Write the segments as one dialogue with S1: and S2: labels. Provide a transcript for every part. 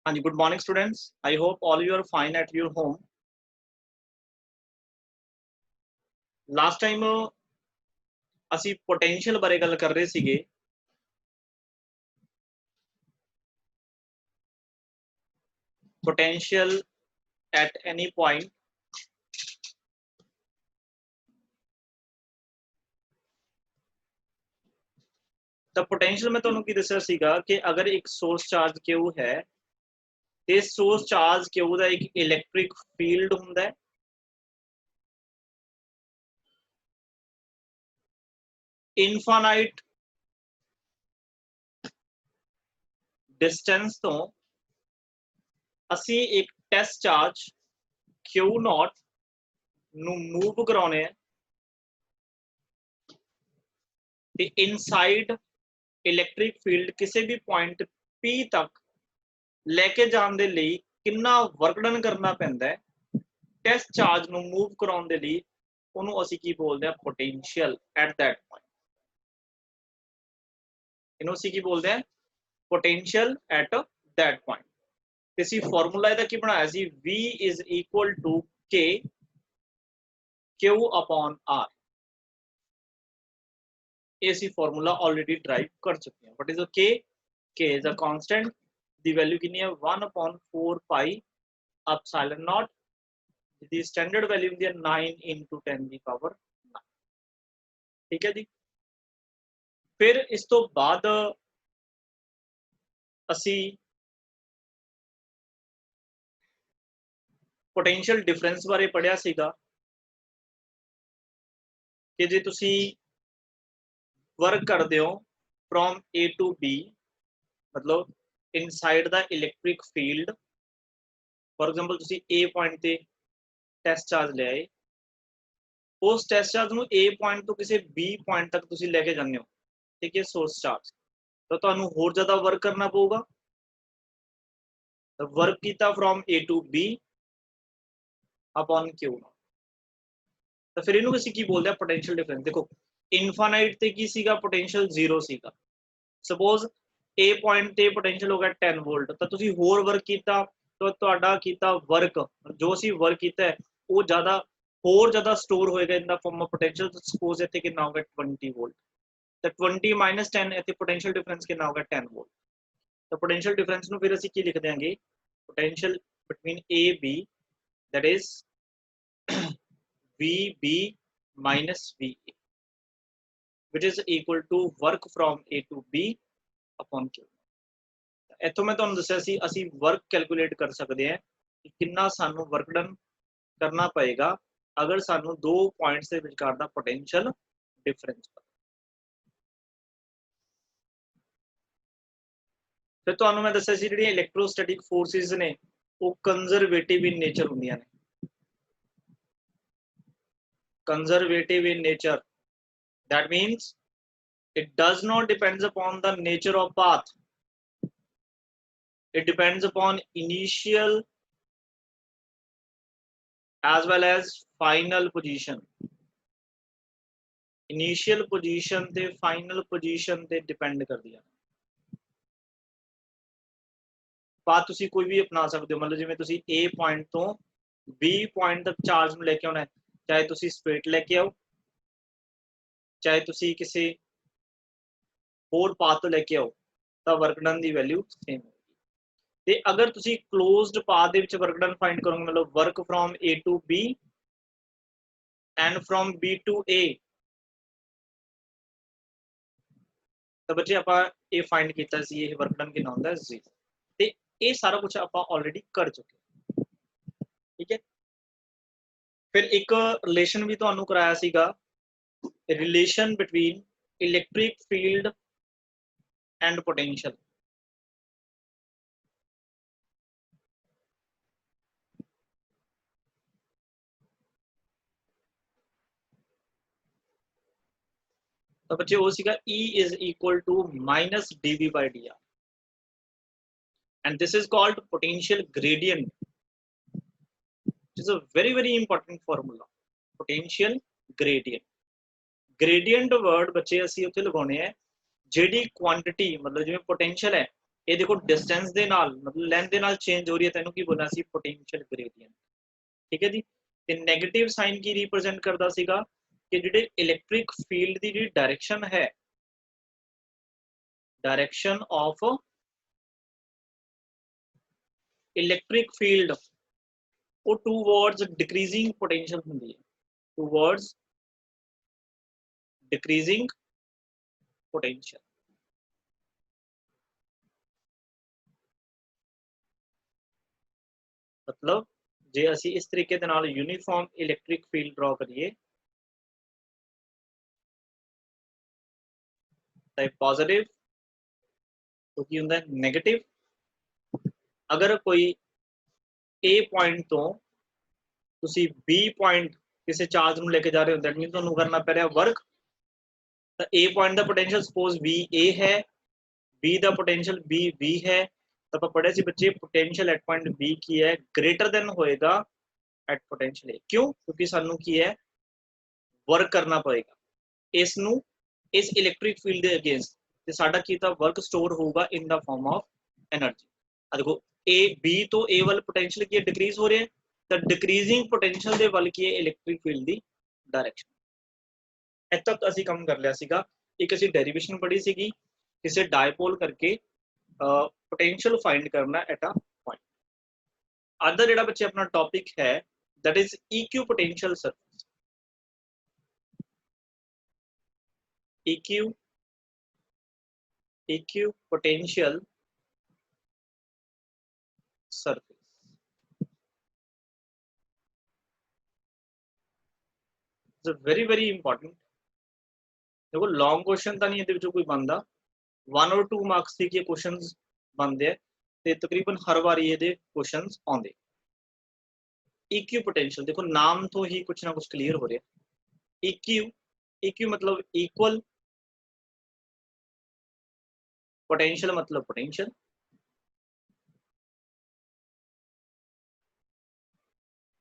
S1: हाँ जी, good morning students. I hope all you are fine at your home. Last time ਅਸੀਂ potential बारे गल कर रहे ਸੀਗੇ। पोटेंशियल एट एनी पॉइंट तो पोटेंशियल में तुहानू की दस्सिया सीगा कि अगर एक सोर्स चार्ज क्यू है ते सोर्स चार्ज क्यू दा एक इलैक्ट्रिक फील्ड हुंदा है। इनफाइनाइट डिस्टेंस तो असी एक टेस्ट चार्ज क्यू नॉट नू मूव कराने ते इनसाइड इलैक्ट्रिक फील्ड किसी भी पॉइंट P तक लेके जाने दे लई कितना वर्क डन करना पैंदा है टेस्ट चार्ज नू मूव कराउण दे लई ਉਹਨੂੰ ਅਸੀਂ ਕੀ ਬੋਲਦੇ ਆ पोटेंशियल एट दैट पॉइंट। ਇਹਨੂੰ ਅਸੀਂ ਕੀ ਬੋਲਦੇ ਆ पोटेंशियल एट दैट पॉइंट। ਤੇ ਅਸੀਂ ਫਾਰਮੂਲਾ ਇਹਦਾ ਕੀ ਬਣਾਇਆ ਸੀ V is equal to K Q upon R। ਇਹ ਅਸੀਂ ਫਾਰਮੂਲਾ ऑलरेडी ਡਰਾइव कर चुके हैं। What is K? K is a constant, the value कितनी है 1 upon 4 pi epsilon naught, दी स्टैंडर्ड वैल्यू होंदी है 9 into 10 की पावर 9। ठीक है जी। फिर इस तो बाद असी पोटेंशियल डिफरेंस बारे पढ़िया सीगा कि जे तुसी वर्क करते हो फ्रॉम A to B, मतलब inside the electric field. For example तुसी A पॉइंट ते टेस्ट चार्ज ले आए, उस टेस्ट चार्ज नू A पॉइंट तो किसी B पॉइंट तक तुसी लेके जाने हो, ठीक है, सोर्स चार्ज, तो तुहानू होर ज़्यादा वर्क करना पऊगा। वर्क किया from A to B upon Q। तो फिर इनू असीं की बोलते हैं पोटेंशियल डिफरेंस। देखो इनफाइनाइट ते की सीगा पोटेंशियल 0 सीगा। सपोज A पॉइंट ते पोटेंशियल हो गया 10 वोल्ट, तो तुसी होर वर्क किया तो तुहाडा कीता वर्क जो असीं वर्क किया है वो ज़्यादा होर ज़्यादा स्टोर होएगा in the form of potential. Suppose इत्थे कितना होगा 20 वोल्ट, तो 20 माइनस 10 इत्थे पोटेंशियल डिफरेंस कितना होगा 10 वोल्ट। तो पोटेंशियल डिफरेंस नू फिर असीं की लिख देंगे potential between A B that is VB minus VA, which is equal to work from A to B upon Q। इत्थों मैं तुहानू दस्सिया सी असीं वर्क कैलकुलेट कर सकते हैं कि कितना सानू वर्क डन करना पएगा अगर सानू दो पॉइंट्स के विचकार दा पोटेंशियल डिफरेंस। फिर तुहानू मैं दस्सिया सी जिहड़ियां इलैक्ट्रोस्टैटिक फोर्सिस ने वो कंजरवेटिव इन नेचर हुंदियां ने। Conservative in nature, that means it does not depends upon the nature of path, it depends upon initial as well as final position। initial position ते final position ते depend कर दिया। Path तुसी कोई भी अपना सकते हो, मतलब जिवें तुसी A पॉइंट तो B पॉइंट तक चार्ज में लेके आना है, चाहे तुसी स्ट्रेट लेके आओ चाहे तुसी किसी होर पाथ तो लेके आओ, तो work done the value same है। ते अगर तुसी closed path they which work done find करोगे, मतलब work from A to B and from B to A, तो बच्चे आपां ये फाइंड कीता सी ये वर्क डन कितना हुंदा है 0। ते ये सारा कुछ आपां ऑलरेडी कर चुके, ठीक है। फिर एक रिलेशन भी तुहानू कराया सीगा, relation between electric field and potential. तो बच्चे वो सीगा E is equal to minus dV by dr, and this is called potential gradient, which is a very important formula, potential gradient। gradient word बच्चे असी उत्थे लगाने हैं जेडी क्वांटिटी, मतलब जिवें पोटेंशियल है ये देखो डिस्टेंस दे नाल मतलब लेंथ दे नाल चेंज हो रही है, तेनू की बोलना सी पोटेंशियल ग्रेडियंट। ठीक है जी। ते नेगेटिव साइन की रिप्रेजेंट करता सीगा कि जिहड़े इलैक्ट्रिक फील्ड दी जिहड़ी डायरेक्शन है, डायरेक्शन ऑफ इलैक्ट्रिक फील्ड वो टूवर्ड्स डिक्रीजिंग पोटेंशियल हुंदी है, टूवर्ड्स डिक्रीजिंग पोटेंशियल। मतलब जे असी इस तरीके दे नाल यूनीफॉर्म इलैक्ट्रिक फील्ड ड्रॉ करिए तो पॉजिटिव तो की हुंदा है नेगेटिव। अगर कोई ए पॉइंट तो तुसी बी पॉइंट किसी चार्ज ਨੂੰ ਲੈ ਕੇ ਜਾ ਰਹੇ ਹੋ, दैट मीन ਤੁਹਾਨੂੰ करना पै रहा वर्क। तो ए पॉइंट का पोटेंशियल सपोज बी ए है, बी का पोटेंशियल बी बी है, तो आप पढ़े सी बच्चे पोटेंशियल एट पॉइंट बी की है ग्रेटर देन होएगा एट पोटेंशियल ए। क्यों? क्योंकि सानू की है वर्क करना पड़ेगा इसनू इस इलैक्ट्रिक फील्ड के अगेंस्ट, तो साडा कीता वर्क स्टोर होगा in the form of energy. देखो ए बी तो ए वाल पोटेंशियल की डिक्रीज हो रहा है, तो डिक्रीजिंग पोटेंशियल के वाल की है इलैक्ट्रिक फील्ड की डायरेक्शन। इत्थे तक असी काम कर लिया सीगा। एक असी डेरिवेशन पढ़ी सीगी किसी डायपोल करके पोटेंशियल फाइंड करना एट अ पॉइंट। अज दा जिहड़ा बच्चे अपना टॉपिक है that is equipotential surface. Equipotential surface very very important. देखो लॉन्ग क्वेश्चन तो नहीं ये कोई बनता, 1 और 2 मार्क्स की क्वेश्चन बनते हैं, तो तकरीबन हर बार ये क्वेश्चन आते। इक्यू पोटेंशियल देखो नाम तो ही कुछ ना कुछ क्लियर हो रहा है। इक्यू मतलब इक्वल, पोटेंशियल मतलब पोटेंशियल।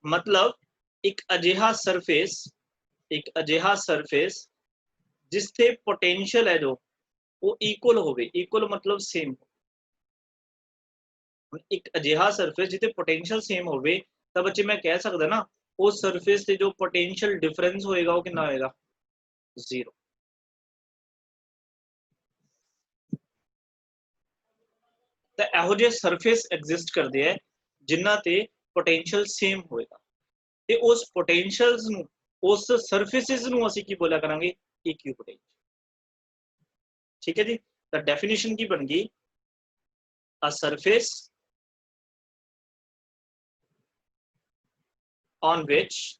S1: मतलब एक अजिहा सरफेस जिससे पोटेंशियल है जो वो इक्वल होवे। इक्वल मतलब सेम। एक अजिहा सरफेस जिते पोटेंशियल सेम होवे, तब बच्चे मैं कह सकदा ना उस सरफेस से जो पोटेंशियल डिफरेंस होएगा वो कितना होएगा? जीरो। तो ਇਹੋ ਜਿਹੇ सरफेस एग्जिस्ट करते हैं जिन्हां ते पोटेंशियल सेम होएगा, ते उस पोटेंशियल्स ਨੂੰ उस सर्फेसिस ਨੂੰ ਅਸੀਂ ਕੀ ਬੋਲਿਆ ਕਰਾਂਗੇ? इक्यू पोटेंशियल। ठीक है जी। तो डेफिनेशन की बन गई a surface on which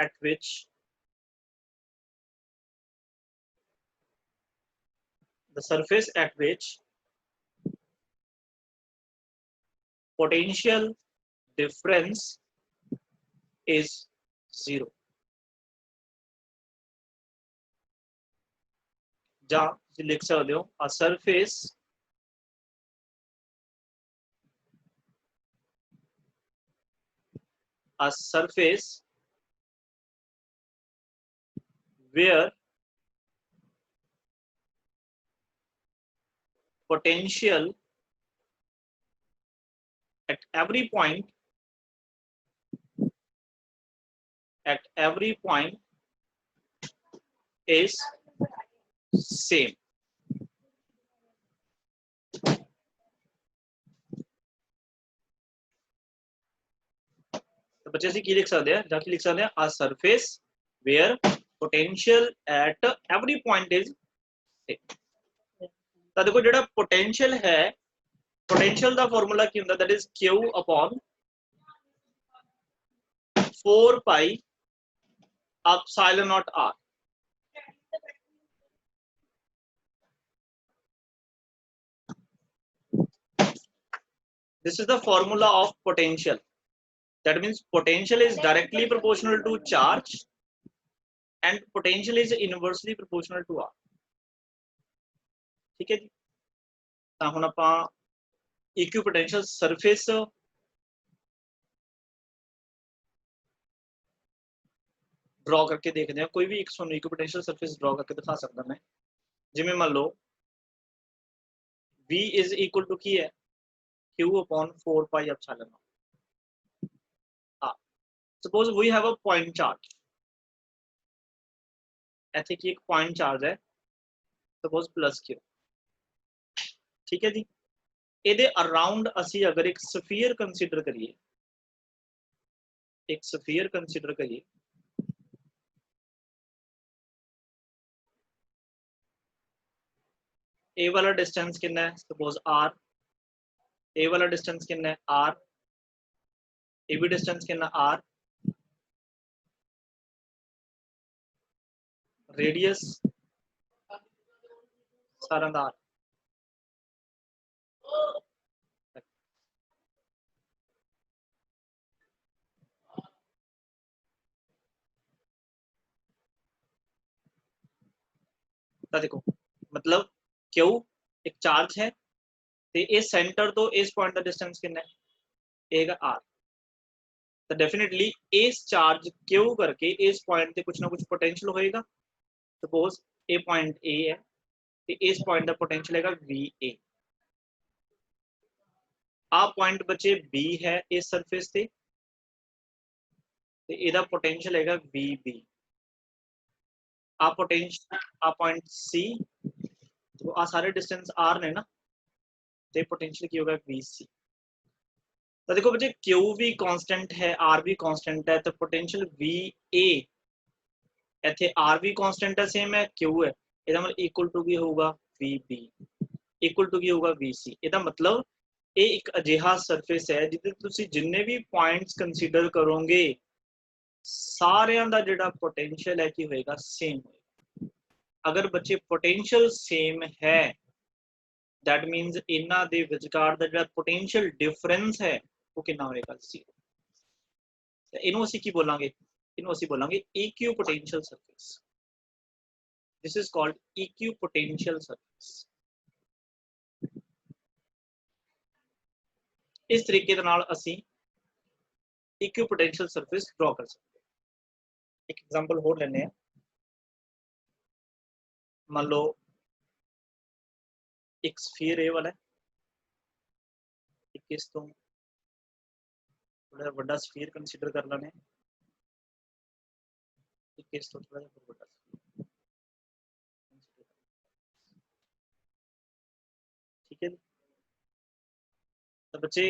S1: at which the surface at which potential difference is zero। जहां लिख सकते हो a surface where potential at every point is same। तो बच्चे से की लिख सकते हैं, जाके लिख सकते हैं a surface where potential at every point is same। तो देखो जो पोटेंशियल है, पोटेंशियल का फॉर्मूला की होता that is Q upon 4 pi epsilon not R। This is the formula of potential। That means potential is directly proportional to charge and potential is inversely proportional to R। ठीक है जी। तो हुण आपां इक्यू potential surface draw करके देखते हैं। कोई भी एक इक्यू पोटेंशियल सरफेस ड्रॉ करके दिखा सकता मैं। जिवें मान लो v इज इक्वल टू की है q upon 4 pi epsilon naught. हाँ, suppose we have a point charge, ऐसे की एक पॉइंट चार्ज है सपोज प्लस q, ठीक है जी। ਇਹਦੇ ਅਰਾउंड ਅਸੀਂ अगर एक स्फीयर कंसीडर करिए, एक स्फीयर कंसीडर करिए, ए वाला डिस्टेंस कितना है सपोज r, ए वाला डिस्टेंस कितना है r, ए भी डिस्टेंस कितना r, रेडियस सारा दा r, ਤਾਂ देखो मतलब Q एक चार्ज है ਤੇ ਇਸ ਸੈਂਟਰ ਤੋਂ ਇਸ ਪੁਆਇੰਟ ਦਾ ਡਿਸਟੈਂਸ ਕਿੰਨਾ ਹੈ, ਇਹ ਹੈਗਾ r। ਤਾਂ ਡੈਫੀਨਿਟਲੀ ਇਸ ਚਾਰਜ Q ਕਰਕੇ ਇਸ ਪੁਆਇੰਟ ਤੇ ਕੁਝ ਨਾ ਕੁਝ ਪੋਟੈਂਸ਼ੀਅਲ ਹੋਏਗਾ। ਸਪੋਜ਼ ਇਹ ਪੁਆਇੰਟ A ਹੈ ਤੇ ਇਸ ਪੁਆਇੰਟ ਦਾ ਪੋਟੈਂਸ਼ੀਅਲ ਹੈਗਾ VA। ਆ ਪੁਆਇੰਟ ਬੱਚੇ B ਹੈ ਇਸ ਸਰਫੇਸ ਤੇ ਇਹਦਾ ਪੋਟੈਂਸ਼ੀਅਲ ਹੈਗਾ VB। ਆ ਪੋਟੈਂਸ਼ੀਅਲ ਆ ਪੁਆਇੰਟ C, तो आ सारे डिस्टेंस r ने ना, तो पोटेंशियल की होगा VC। तो देखो बच्चे Q भी कांस्टेंट है, R भी कांस्टेंट है, तो पोटेंशियल VA ਇੱਥੇ R भी कांस्टेंट है सेम है, Q है, ਇਹਦਾ ਮਤਲਬ ਇਕੁਅਲ ਟੂ ਕੀ ਹੋਊਗਾ VB, ਇਕੁਅਲ ਟੂ ਕੀ ਹੋਊਗਾ VC। ਇਹਦਾ ਮਤਲਬ ਇਹ ਇੱਕ ਅਜਿਹਾ ਸਰਫੇਸ ਹੈ ਜਿੱਥੇ ਤੁਸੀਂ ਜਿੰਨੇ ਵੀ ਪੁਆਇੰਟਸ ਕੰਸੀਡਰ ਕਰੋਗੇ ਸਾਰਿਆਂ ਦਾ ਜਿਹੜਾ ਪੋਟੈਂਸ਼ੀਅਲ ਹੈ ਕੀ ਹੋਏਗਾ ਸੇਮ ਹੋਏਗਾ। अगर बच्चे पोटेंशियल सेम है दैट मीनस इन्हां दे विचकार दा जिहड़ा पोटेंशियल डिफरेंस है वो कितना होएगा 0। इनू असीं की बोलांगे, इनू असीं बोलांगे equipotential surface. This is called equipotential surface. इस तरीके दे नाल असीं इक्यू पोटेंशियल सरफेस ड्रॉ कर सकते हैं। एक एग्जांपल होर लेने हैं, मान लो एक स्फीयर ए वाला है, एक इस तो थोड़ा बड़ा स्फीयर कंसीडर कर लेने, एक इस तो थोड़ा बड़ा स्फीयर, ठीक है। तो बच्चे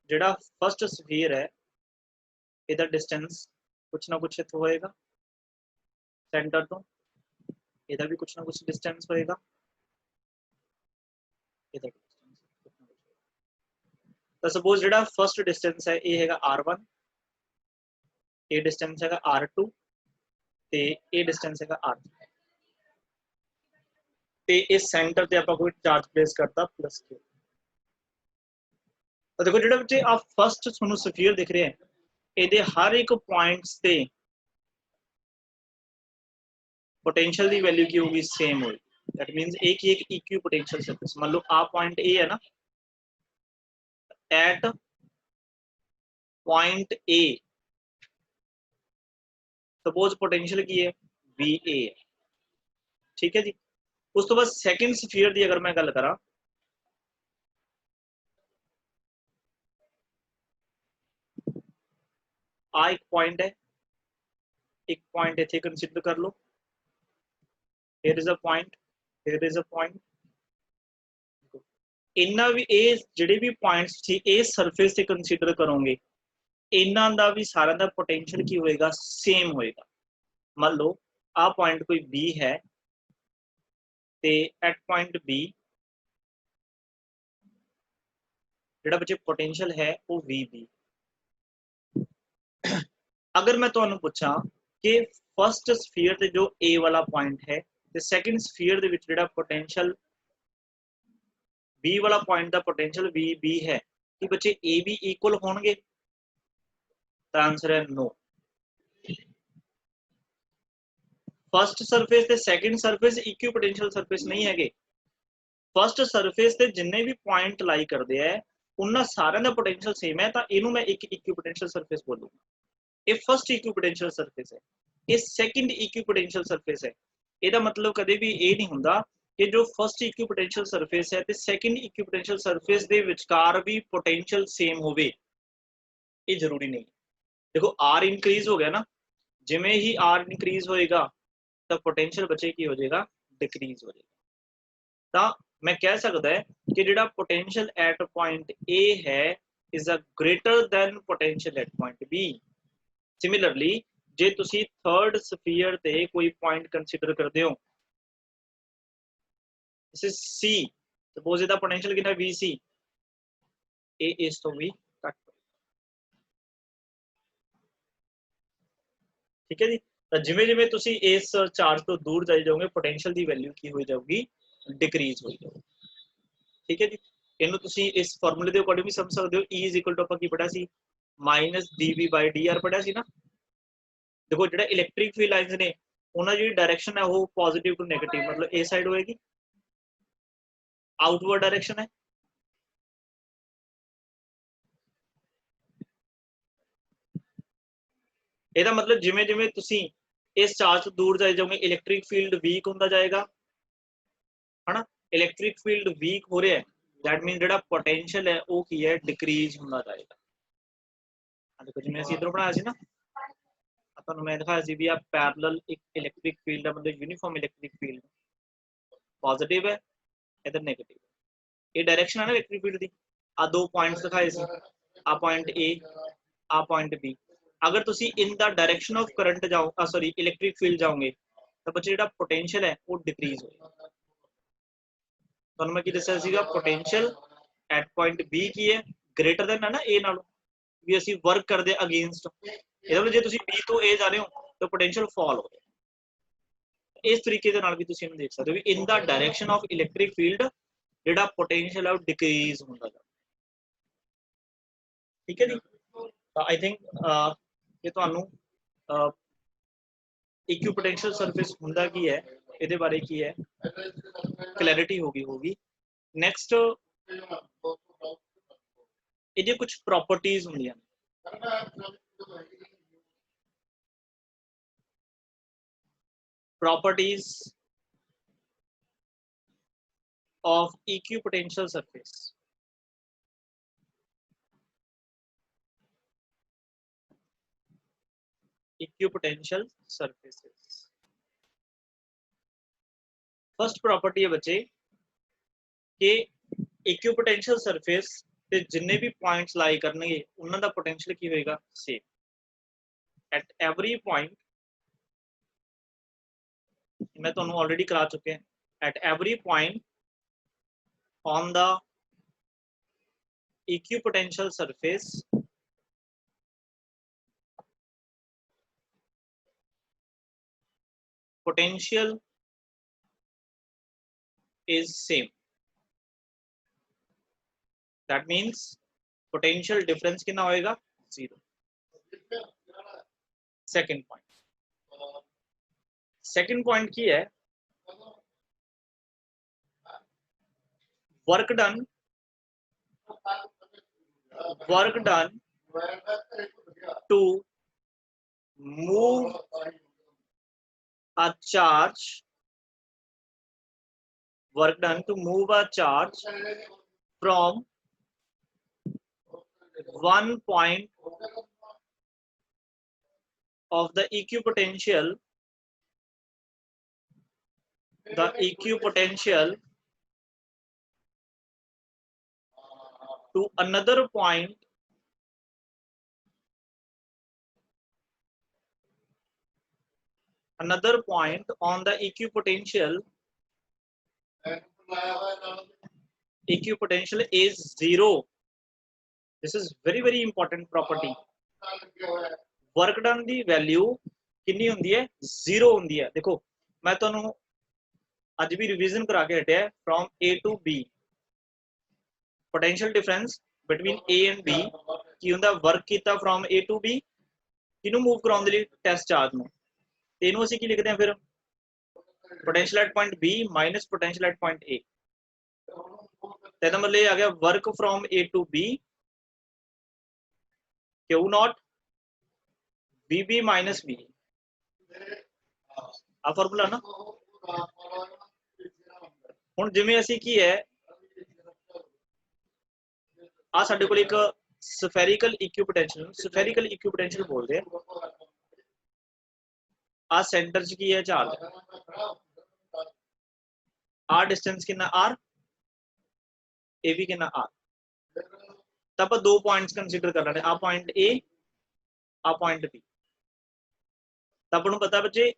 S1: जिहड़ा फर्स्ट स्फीयर है ਇਹਦਾ डिस्टेंस कुछ ना कुछ इत्थों होएगा सेंटर तो, ਇਹਦਾ भी कुछ ना कुछ डिस्टेंस होएगा, ਇਹਦਾ तो सपोज जिहड़ा फर्स्ट डिस्टेंस है ये हैगा R1, ये डिस्टेंस हैगा R2 ते ये डिस्टेंस हैगा R3 ते इस सेंटर ते आपां कोई चार्ज प्लेस करता प्लस Q। तो देखो जिहड़ा बच्चे आप फर्स्ट तुहानू स्फीयर दिख रहे हैं ਇਹਦੇ हर एक पॉइंट्स ते पोटेंशियल की वैल्यू की होगी सेम होगी। दैट मींस एक ही एक इक्यू पोटेंशियल सरफेस, मान लो आ पॉइंट ए है ना, at point A suppose potential की है VA है, ठीक है जी। उस तो बाद सेकंड स्फीयर की अगर मैं गल करा, आ एक पॉइंट है, एक पॉइंट इत्थे कंसीडर कर लो, here is a point, here is a point। इन्ना भी ये जिहड़े भी पॉइंट्स थी ये सरफेस से कंसीडर करोगे, इन्हां दा भी सारा दा पोटेंशियल की होएगा सेम होएगा। मान लो आ पॉइंट कोई B है ते एट पॉइंट B जिहड़ा बच्चे पोटेंशियल है वो VB। अगर मैं तुहानू पूछा कि फर्स्ट स्फीयर ते जो A वाला पॉइंट है ते सेकंड स्फीयर दे विच जिहड़ा पोटेंशियल B वाला पॉइंट दा पोटेंशियल VB है कि बच्चे A भी इक्वल होणगे, तो आंसर है नो। फर्स्ट सरफेस ते second surface equipotential surface नहीं है। फर्स्ट सरफेस ते जिन्ने भी पॉइंट लाई करते हैं उन्ना सारे दा पोटेंशियल सेम है, तो इनू मैं एक इक्यू पोटेंशियल सरफेस बोलूंगा। ये फर्स्ट इक्यू पोटेंशियल सरफेस है, ये सेकंड इक्यू पोटेंशियल सरफेस है। ਇਹਦਾ मतलब कदे भी ये नहीं हुंदा कि जो फर्स्ट इक्विपोटेंशियल सरफेस है ते सैकेंड इक्विपोटेंशियल सरफेस दे विचकार भी पोटेंशियल सेम होवे, ये जरूरी नहीं। देखो आर इंक्रीज हो गया ना, जिमें ही आर इंक्रीज होएगा तो पोटेंशियल बचे की हो जाएगा, डिक्रीज हो जाएगा। तो मैं कह सकता है कि जिहड़ा पोटेंशियल एट पॉइंट ए है is a greater than potential at point B. Similarly जे तुसी थर्ड स्फीयर ते कोई पॉइंट कंसीडर करते हो, दिस इज सी, सपोज इहदा पोटेंशियल कितना वी सी, ए इज तो वी कट, ठीक है जी। तो जिमें जिमें तुसी इस चार्ज तो दूर जाई जाओगे पोटेंशियल की वैल्यू की हो जाएगी, डिक्रीज हो जाएगी, ठीक है जी। इन्हों तुसी इस फॉर्मूले के अकॉर्डिंग भी समझ सकते हो। ई इज इक्वल टू ਆਪਾਂ ਕੀ पढ़ा सी माइनस dv by dr पढ़ा सी ना। देखो जो इलैक्ट्रिक फील्ड लाइन्स ने उन्होंने जी डायरेक्शन है वो पॉजिटिव टू नेगेटिव, मतलब ए साइड होएगी, आउटवर्ड डायरेक्शन है। ਇਹਦਾ मतलब जिमें जिमें तुसी इस चार्ज तो दूर जाए जाओगे इलैक्ट्रिक फील्ड वीक होता जाएगा, है ना। इलैक्ट्रिक फील्ड वीक हो रहा है, दैट मीन जो पोटेंशियल है वो की है डिक्रीज होता जाएगा। देखो जिमें ਅਸੀਂ इधरों बनाया सी ना, ਤੁਹਾਨੂੰ मैं दिखाया सी भी पैरेलल एक इलैक्ट्रिक फील्ड है, मतलब यूनिफॉर्म इलैक्ट्रिक फील्ड पॉजिटिव है, इधर नेगेटिव है। ये डायरेक्शन है ना इलैक्ट्रिक फील्ड की। आ दो पॉइंट्स दिखाए सी, आ पॉइंट ए, आ पॉइंट बी। अगर तुसी in the direction of current जाओ, सॉरी इलैक्ट्रिक फील्ड जाओगे तो बच्चे जो पोटेंशियल है वो डिक्रीज होगा। तो मैं की दस्या सीगा पोटेंशियल एट पॉइंट बी की है ग्रेटर देन है ना ए नालों, भी ਅਸੀਂ वर्क करते अगेंस्ट, ਇਹਦਾ मतलब ਜੇ ਤੁਸੀਂ बी ਤੋਂ ए जा रहे हो तो पोटेंशियल फॉल हो जाए। इस तरीके ਦੇ ਨਾਲ ਵੀ ਤੁਸੀਂ ਇਹਨੂੰ ਦੇਖ ਸਕਦੇ ਹੋ ਵੀ in the direction of electric field ਜਿਹੜਾ पोटेंशियल है वो डिक्रीज ਹੁੰਦਾ ਜਾਂਦਾ, ठीक है जी। आई थिंक ये ਤੁਹਾਨੂੰ इक्विपोटेंशियल सरफेस ਹੁੰਦਾ ਕੀ है ਇਹਦੇ ਬਾਰੇ ਕੀ है क्लैरिटी होगी। नेक्स्ट ਇਹਦੀ कुछ प्रॉपर्टीज ਹੁੰਦੀਆਂ ਨੇ। properties of equipotential surface, equipotential surfaces। First property है बच्चे कि इक्विपोटेंशियल सरफेस ते जिन्ने भी पॉइंट्स लाई करनगे उन्हां दा पोटेंशियल की होएगा सेम एट एवरी पॉइंट। मैं तुहानू ऑलरेडी करा चुके हैं, at every point on the equipotential surface potential is same, that means potential difference कितना होएगा, zero। सेकंड पॉइंट की है work done to move a charge, work done to move a charge from one point of the equipotential to another point on the equipotential is zero। this is very very important property। Work done की value कितनी होंदी है, zero होंदी है। देखो मैं तुहानू अज भी रिवीजन करा के हटिया from A to B, potential difference between A and B की होंदा, वर्क किया फ्रॉम ए टू बी किनू मूव कराने लिए टेस्ट चार्ज में, इनू असीं की लिखते हैं फिर potential at point B minus potential at point A. मतलब ये आ गया work from A to B Q naught B B minus B, आ फॉर्मूला ना। ਹੁਣ ਜਿਵੇਂ ਅਸੀਂ ਕੀ ਹੈ ਆ ਸਾਡੇ ਕੋਲ ਇੱਕ ਸਫੈਰੀਕਲ ਇਕੁਈਪੋਟੈਂਸ਼ੀਅਲ ਬੋਲਦੇ ਆ ਸੈਂਟਰ ਚ ਕੀ ਹੈ ਚਾਰਜ ਆ डिस्टेंस कितना r ए भी कितना r ਤਾਂ ਆਪਾਂ ਦੋ ਪੁਆਇੰਟਸ ਕੰਸੀਡਰ ਕਰ ਲੈਣੇ ਆ ਪੁਆਇੰਟ a ਆ ਪੁਆਇੰਟ b ਤਾਂ ਆਪਾਂ ਨੂੰ ਪਤਾ ਬੱਚੇ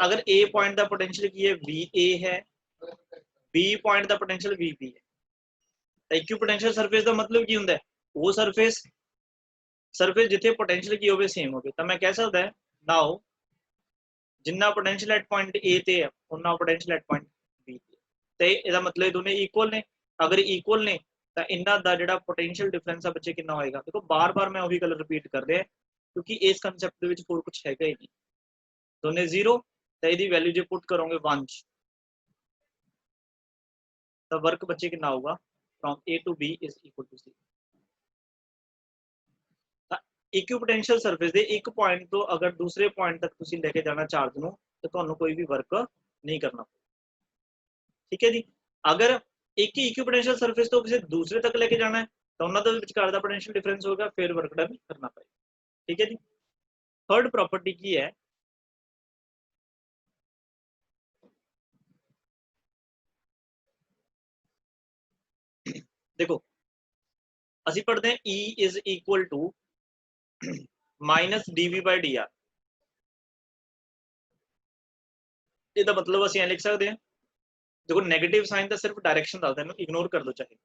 S1: ਅਗਰ a ਪੁਆਇੰਟ ਦਾ ਪੋਟੈਂਸ਼ੀਅਲ ਕੀ ਹੈ va ਹੈ b ਪੁਆਇੰਟ ਦਾ ਪੋਟੈਂਸ਼ੀਅਲ vb ਹੈ ਤਾਂ ਇਕੁਈਪੋਟੈਂਸ਼ੀਅਲ ਸਰਫੇਸ ਦਾ ਮਤਲਬ ਕੀ ਹੁੰਦਾ ਹੈ ਉਹ ਸਰਫੇਸ ਜਿੱਥੇ ਪੋਟੈਂਸ਼ੀਅਲ ਕੀ ਹੋਵੇ ਸੇਮ ਹੋਵੇ ਤਾਂ ਮੈਂ ਕਹਿ ਸਕਦਾ ਹੈ ਨਾਓ ਜਿੰਨਾ ਪੋਟੈਂਸ਼ੀਅਲ ਐਟ ਪੁਆਇੰਟ a ਤੇ ਹੈ ਉਨਾ ਪੋਟੈਂਸ਼ੀਅਲ ਐਟ ਪੁਆਇੰਟ b ਤੇ ਇਹਦਾ ਮਤਲਬ ਦੋਨੇ ਇਕੁਅਲ ਨੇ ਅਗਰ ਇਕੁਅਲ ਨੇ ਤਾਂ ਇਹਨਾਂ ਦਾ ਜਿਹੜਾ ਪੋਟੈਂਸ਼ੀਅਲ ਡਿਫਰੈਂਸ ਆ ਬੱਚੇ ਕਿੰਨਾ ਹੋਏਗਾ ਦੇਖੋ ਬਾਰ-ਬਾਰ ਮੈਂ ਉਹੀ ਗੱਲ ਰਿਪੀਟ ਕਰ ਰਿਹਾ ਕਿਉਂਕਿ ਇਸ ਕਨਸੈਪਟ ਦੇ ਵਿੱਚ ਹੋਰ ਕੁਝ ਹੈਗਾ ਹੀ ਨਹੀਂ ਦੋਨੇ 0 ਤਾਂ ਇਹਦੀ ਵੈਲਿਊ ਜੇ ਪੁੱਟ ਕਰੋਗੇ 1 ਤਾਂ ਵਰਕ ਬੱਚੇ ਕਿੰਨਾ ਆਊਗਾ from a to b is equal to c ਤਾਂ ਇਕੁਈਪੋਟੈਂਸ਼ੀਅਲ ਸਰਫੇਸ ਦੇ ਇੱਕ ਪੁਆਇੰਟ ਤੋਂ ਅਗਰ ਦੂਸਰੇ ਪੁਆਇੰਟ ਤੱਕ ਤੁਸੀਂ ਲੈ ਕੇ ਜਾਣਾ ਚਾਰਜ ਨੂੰ ਤਾਂ ਤੁਹਾਨੂੰ ਕੋਈ ਵੀ ਵਰਕ ਨਹੀਂ ਕਰਨਾ ਠੀਕ ਹੈ ਜੀ ਅਗਰ एक ही इक्विपोटेंशियल सरफेस तो किसी दूसरे तक लेके जाना है तो उनका विचकार दा पोटेंशियल डिफरेंस होगा फिर वर्क डन करना पड़ेगा ठीक है जी थर्ड प्रॉपर्टी की है देखो ਅਸੀਂ पढ़ते हैं E is equal to minus dv by dr ਇਹਦਾ मतलब ਅਸੀਂ ਐ ਲਿਖ ਸਕਦੇ ਹਾਂ देखो नेगेटिव साइन तो सिर्फ डायरेक्शन डालता है इग्नोर कर दो चाहे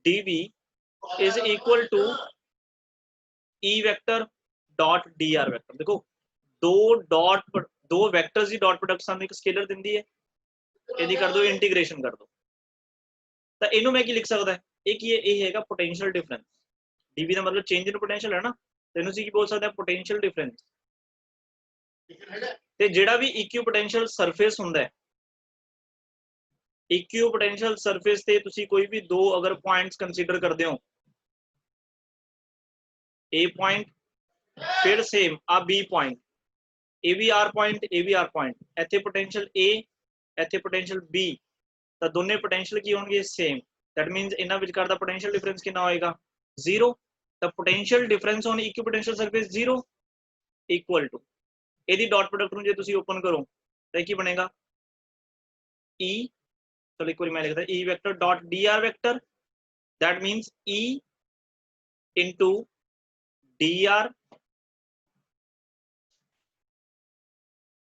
S1: dv is equal to e vector dot dr vector देखो दो वेक्टर्स की डॉट प्रोडक्ट सानू एक स्केलर दिंदी है ਇਹਦੀ कर दो इंटीग्रेशन कर दो ਤਾਂ ਇਹਨੂੰ ਮੈਂ ਕੀ ਲਿਖ ਸਕਦਾ ਇਹ ਕੀ ਹੈ ਇਹ ਹੈਗਾ ਪੋਟੈਂਸ਼ੀਅਲ ਡਿਫਰੈਂਸ dv ਦਾ ਮਤਲਬ ਚੇਂਜ ਇਨ ਪੋਟੈਂਸ਼ੀਅਲ ਹੈ ਨਾ ਤੇ ਇਹਨੂੰ ਅਸੀਂ ਕੀ ਬੋਲ ਸਕਦੇ ਹਾਂ ਪੋਟੈਂਸ਼ੀਅਲ ਡਿਫਰੈਂਸ ਤੇ ਜਿਹੜਾ ਵੀ ਇਕੁਈਪੋਟੈਂਸ਼ੀਅਲ ਸਰਫੇਸ ਹੁੰਦਾ ਹੈ इक्विपोटेंशियल सरफेस ते तुसी कोई भी दो अगर पॉइंट्स कंसीडर करते हो ए पॉइंट फिर सेम आ बी पॉइंट ए भी आर पॉइंट इथे पोटेंशियल ए इथे पोटेंशियल बी तो दोनों पोटेंशियल की होंगे सेम दैट मींस इन्हां विचकार दा पोटेंशियल डिफरेंस कितना होएगा 0 तो potential difference on equipotential surface 0 equal to एदी डॉट प्रोडक्ट नु जे तुसी ओपन करो तो की बनेगा ई चलो एक बार मैं लिखता E vector dot dr vector that means E into dr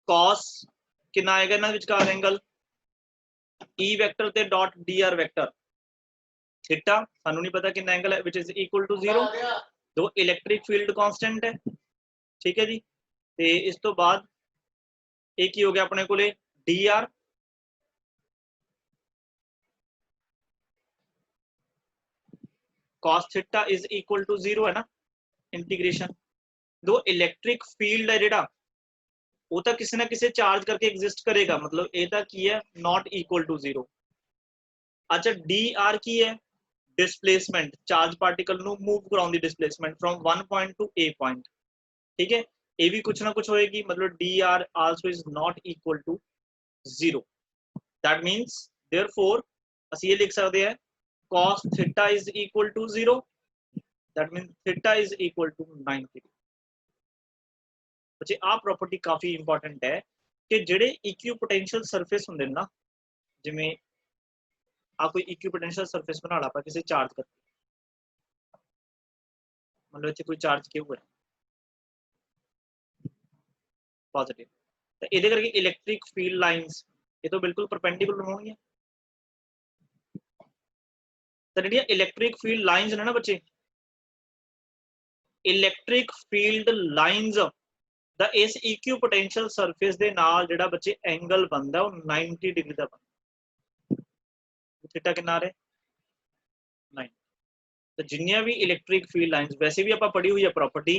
S1: cos कितना आएगा ना विचकार एंगल E vector ते dot dr vector थीटा सानू नहीं पता कितना एंगल है which is equal to 0 दो इलेक्ट्रिक फील्ड कांस्टेंट है ठीक है जी ते इस तो बाद एक ही हो गया अपने कोले dr cos theta is equal to 0 है ना इंटीग्रेशन दो इलेक्ट्रिक फील्ड है जेड़ा वो तो किसी ना किसी चार्ज करके एग्जिस्ट करेगा मतलब एदा की है नॉट इक्वल टू 0 अच्छा dr की है डिस्प्लेसमेंट चार्ज पार्टिकल नु मूव कराउन दी displacement from one point to a point ठीक है ये भी कुछ ना कुछ होएगी मतलब dr also is not equal to 0 that means therefore ਅਸੀਂ ਇਹ ਲਿਖ ਸਕਦੇ ਹਾਂ cos theta is equal to 0 that means theta is equal to 90 बच्चे आ प्रॉपर्टी काफी इंपॉर्टेंट है कि जेडे इक्विपोटेंशियल सरफेस होंदे ना जिवें आ कोई इक्विपोटेंशियल सरफेस बना ला किसी चार्ज करके मतलब इत्थे कोई चार्ज क्यों है पॉजिटिव तो इहदे करके इलेक्ट्रिक फील्ड लाइंस ये तो बिल्कुल परपेंडिकुलर होंगी तो ਜਿਹੜੀਆਂ इलेक्ट्रिक फील्ड लाइंस ने ना बच्चे इलेक्ट्रिक फील्ड लाइंस दा इस इक्विपोटेंशियल सरफेस दे नाल जेड़ा बच्चे एंगल बनदा वो 90 डिग्री दा बनदा थीटा कितना है 9 तो जिन्नियां भी इलेक्ट्रिक फील्ड लाइंस वैसे भी आपां पढ़ी हुई है प्रॉपर्टी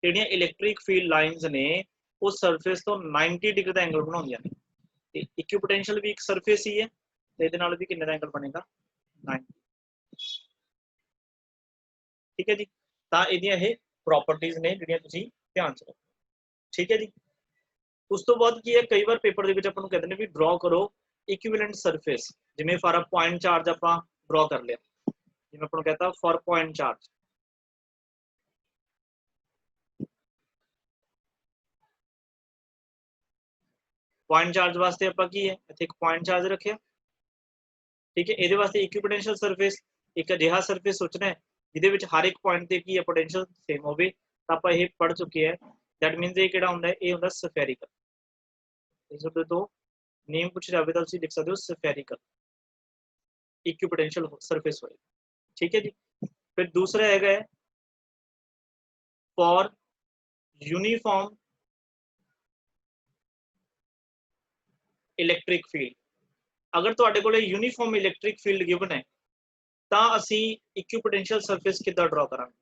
S1: ਜਿਹੜੀਆਂ इलेक्ट्रिक फील्ड लाइंस ने वो सरफेस तो 90 डिग्री दा एंगल बनाउंदियां ने ते इक्विपोटेंशियल भी एक सरफेस ही है ते इहदे नाल भी किन्ने दा एंगल बनेगा 90 ठीक है जी ਤਾਂ ਇਹਦੀਆਂ ਇਹ ਪ੍ਰੋਪਰਟੀਆਂ ਨੇ ਜਿਹੜੀਆਂ ਤੁਸੀਂ ਧਿਆਨ ਚ ਰੱਖੋ ਠੀਕ ਹੈ ਜੀ ਉਸ ਤੋਂ ਬਾਅਦ ਕੀ ਹੈ ਕਈ ਵਾਰ ਪੇਪਰ ਦੇ ਵਿੱਚ ਆਪਾਂ ਨੂੰ ਕਹਿੰਦੇ ਨੇ ਵੀ ਡਰਾ ਕਰੋ इक्विवेलेंट सरफेस जिवें फॉर अ पॉइंट चार्ज आपां ड्रॉ कर लिया, जिवें आपां कहता for point charge, point charge वास्ते आपां की है इत्थे एक पॉइंट चार्ज रखिया, ठीक है। ये वास्ते इक्विपोटेंशियल सरफेस एक अजिहा सरफेस सोचना है जिहदे विच हर एक पॉइंट ते की है पोटेंशियल सेम होवे, तां आपां ये पढ़ चुके हैं। दैट मीनस ये किहड़ा हुंदा है, ये हुंदा स्फेरिकल। इस तो नेम पूछ जावे तो तुसीं लिख सकदे हो स्फेरिकल इक्विपोटेंशियल सरफेस होए, ठीक है जी। फिर दूसरा हैगा है फॉर यूनिफॉर्म इलैक्ट्रिक फील्ड। अगर तुहाडे कोले यूनिफॉर्म इलैक्ट्रिक फील्ड गिवन है तां असीं इक्विपोटेंशियल सरफेस किद्दां ड्रॉ करांगे?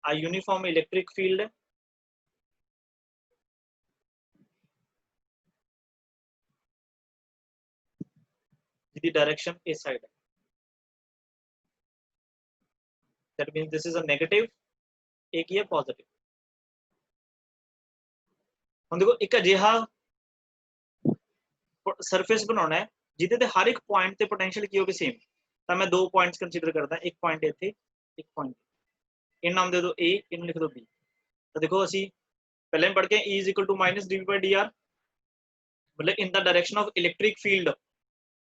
S1: आ यूनिफॉर्म इलैक्ट्रिक फील्ड है, जिहदी डायरेक्शन इस साइड है। That means this is a negative, एक ही है पॉजिटिव। हुण देखो एक अजिहा सरफेस बनाना है जिहदे ते हर एक पॉइंट ते पोटेंशियल की होगी सेम, तां मैं दो पॉइंट्स कंसीडर करदा, एक पॉइंट इत्थे, एक पॉइंट इन नाम दे दो ए, इन लिख दो बी। तो देखो असी पहले पढ़ के E is equal to minus d by d r, मतलब in the direction of electric field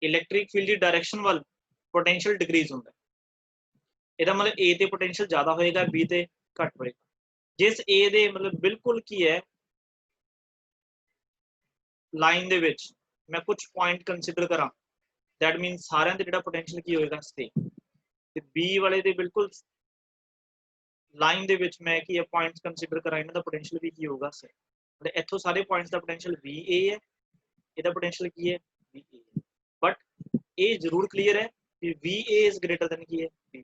S1: की डायरेक्शन वाल पोटेंशियल डिक्रीज होंदा है। ਇਹਦਾ मतलब A ਤੇ पोटेंशियल ज्यादा होएगा, B ਤੇ घट होएगा। जिस A ਦੇ मतलब बिल्कुल की है लाइन ਦੇ ਵਿੱਚ मैं कुछ पॉइंट कंसीडर करा, दैट मीन सारिਆਂ ਦੇ ਜਿਹੜਾ पोटेंशियल की होएगा सेम, ਤੇ B वाले ਦੇ बिल्कुल लाइन ਦੇ ਵਿੱਚ मैं की है पॉइंट्स कंसीडर करा, ਇਹਨਾਂ ਦਾ पोटेंशियल भी की होगा सेम। मतलब ਇੱਥੋਂ ਸਾਰੇ पॉइंट्स ਦਾ पोटेंशियल VA है, ਇਹਦਾ पोटेंशियल की है VA है, बट ये जरूर क्लीयर है कि VA इज ग्रेटर देन की है VB।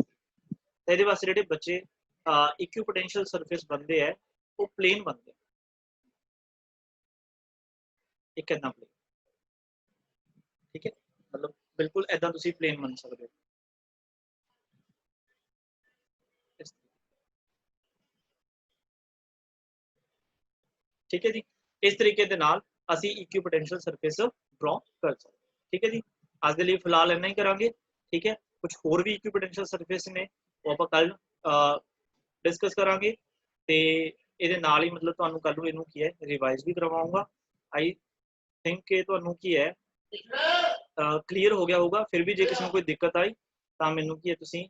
S1: ਇਹਦੇ ਵਾਸਤੇ ਜਿਹੜੇ ਬੱਚੇ इक्विपोटेंशियल सरफेस बनते हैं वो प्लेन बनते हैं, एक इतना प्लेन, ठीक है। मतलब बिल्कुल ऐसा तुसी प्लेन बन सकते हो, ठीक है जी। इस तरीके के नाल असी इक्विपोटेंशियल सरफेस ड्रॉ कर सकते, ठीक है जी। आज के लिए फिलहाल इन्ना ही करांगे, ठीक है। कुछ होर भी इक्विपोटेंशियल सरफेस ने वो आपां कल डिस्कस करांगे, ते ਇਹਦੇ ਨਾਲ ਹੀ मतलब ਤੁਹਾਨੂੰ ਕੱਲ ਨੂੰ ਇਹਨੂੰ ਕੀ ਹੈ ਰਿਵਾਈਜ਼ ਵੀ ਕਰਵਾਉਂਗਾ। आई थिंक कि ਤੁਹਾਨੂੰ ਕੀ ਹੈ क्लीयर हो गया होगा। फिर भी जे किसी को कोई दिक्कत आई तो मैनू की है तुसीं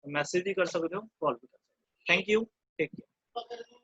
S1: मैसेज भी कर सकते हो, कॉल भी कर सकते हो। Thank you, take care.